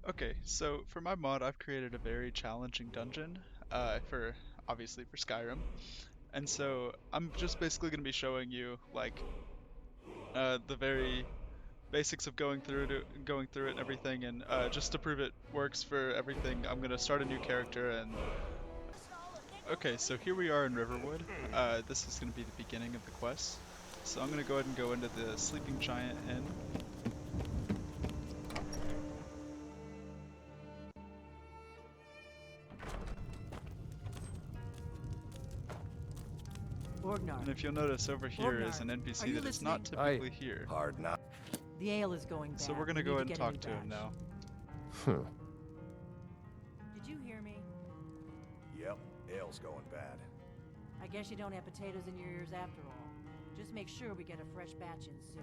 Okay, so for my mod, I've created a very challenging dungeon, for obviously for Skyrim, and so I'm just basically going to be showing you like the very basics of going through it and everything, and just to prove it works for everything, I'm going to start a new character. And okay, so here we are in Riverwood. This is going to be the beginning of the quest, so I'm going to go ahead and go into the Sleeping Giant Inn. Borgnar. And if you'll notice, over here is an Borgnar, are NPC you that is not listening? typically here. Hard not. The ale is going bad. So we're gonna We go need ahead and to get a talk new to him batch. now. Did you hear me? Yep, ale's going bad. I guess you don't have potatoes in your ears after all. Just make sure we get a fresh batch in soon.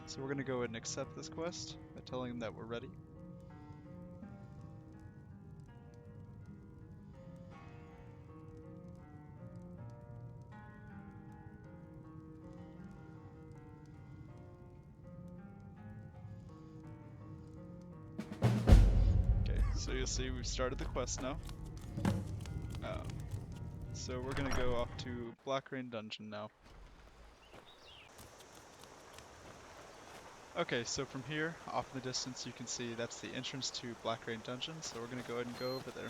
So we're gonna go ahead and accept this quest by telling him that we're ready. Okay, so you'll see we've started the quest now. Um, so we're gonna go off to Black Rain Dungeon now. Okay, so from here, off in the distance, you can see that's the entrance to Black Rain Dungeon, so we're gonna go ahead and go over there.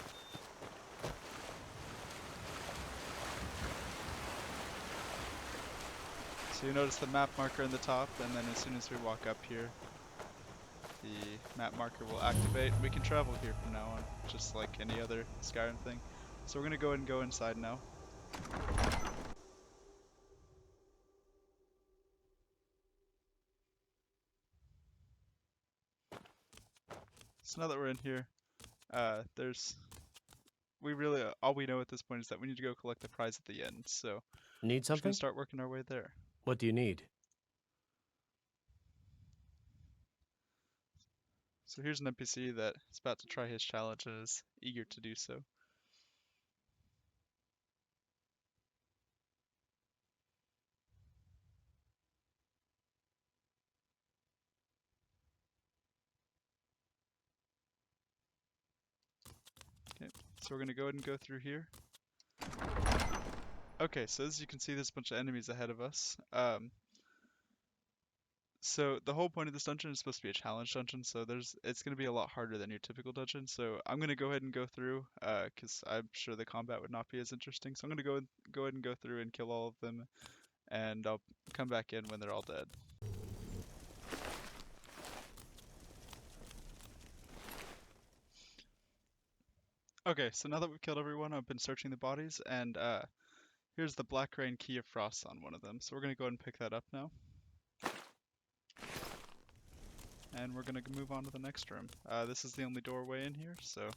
So you notice the map marker in the top, and then as soon as we walk up here, the map marker will activate. We can travel here from now on, just like any other Skyrim thing. So we're gonna go ahead and go inside now. So now that we're in here, all we know at this point is that we need to go collect the prize at the end. So Need we're just gonna something? start working our way there. What do you need? So here's an NPC that is about to try his challenge and is eager to do so. Okay, so we're gonna go ahead and go through here. Okay, so as you can see, there's a bunch of enemies ahead of us. So the whole point of this dungeon is supposed to be a challenge dungeon, so it's going to be a lot harder than your typical dungeon. So I'm going to go ahead and go through, because I'm sure the combat would not be as interesting. So I'm going to go ahead and go through and kill all of them, and I'll come back in when they're all dead. Okay, so now that we've killed everyone, I've been searching the bodies, and here's the Black Rain Key of Frost on one of them. So we're going to go ahead and pick that up now. And we're going to move on to the next room. This is the only doorway in here, so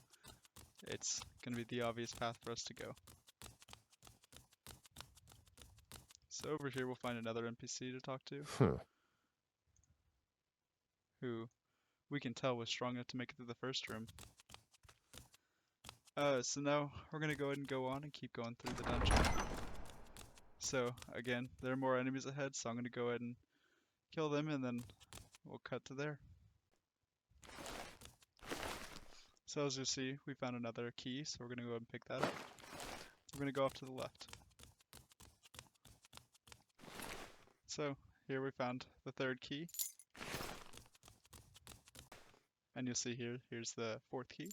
it's going to be the obvious path for us to go. So over here we'll find another NPC to talk to, who we can tell was strong enough to make it through the first room. So now we're going to go ahead and go on and keep going through the dungeon. So again, there are more enemies ahead, so I'm going to go ahead and kill them, and then we'll cut to there. So as you see, we found another key, so we're going to go ahead and pick that up. We're going to go off to the left. So here we found the third key. And you'll see here's the fourth key.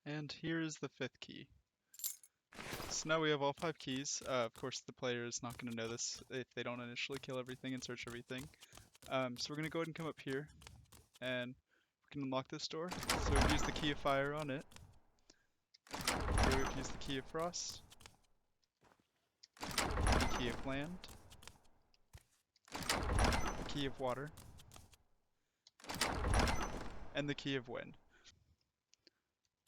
And here is the fifth key. So now we have all 5 keys. Of course, the player is not going to know this if they don't initially kill everything and search everything. So we're going to go ahead and come up here, and we can unlock this door. So we've used the key of fire on it. Here we've used the key of frost, the key of land, the key of water, and the key of wind.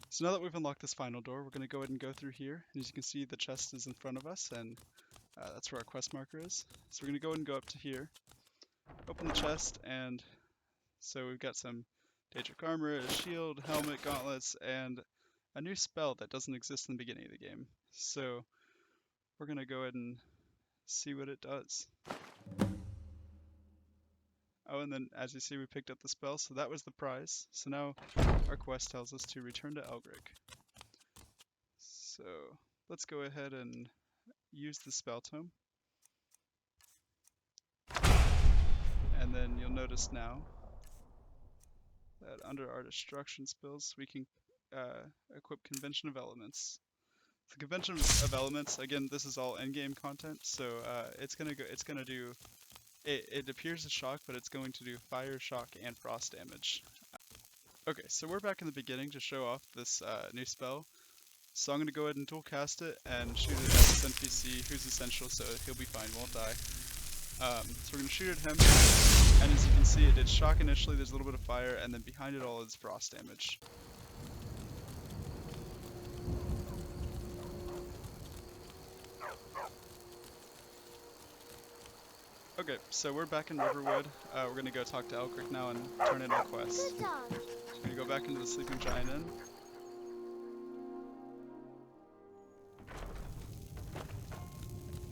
So now that we've unlocked this final door, we're going to go ahead and go through here. And as you can see, the chest is in front of us, and that's where our quest marker is. So we're going to go ahead and go up to here. Open the chest, and so we've got some Daedric armor, a shield, helmet, gauntlets, and a new spell that doesn't exist in the beginning of the game. So we're gonna go ahead and see what it does. Oh, and then as you see, we picked up the spell, so that was the prize. So now our quest tells us to return to Elgric. So let's go ahead and use the spell tome. And then you'll notice now that under our destruction spells, we can equip Convention of Elements. The Convention of Elements, again, this is all endgame content, so it's gonna do. It appears as shock, but it's going to do fire, shock, and frost damage. Okay, so we're back in the beginning to show off this new spell. So I'm going to go ahead and dual cast it and shoot it at this NPC who's essential, so he'll be fine, won't die. So we're going to shoot at him, and as you can see, it did shock initially, there's a little bit of fire, and then behind it all is frost damage. Okay, so we're back in Riverwood. We're going to go talk to Elgric now and turn in our quest. Good dog. We're going to go back into the Sleeping Giant Inn.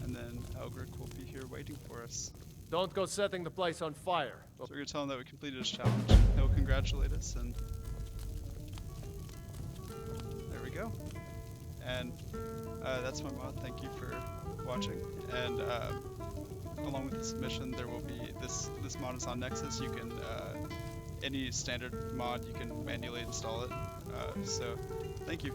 And then Elgric will be here waiting for us. Don't go setting the place on fire. So we're going to tell him that we completed his challenge. He'll congratulate us, and there we go. And that's my mod. Thank you for watching. And along with this mission, there will be this mod is on Nexus. You can any standard mod you can manually install it. So thank you.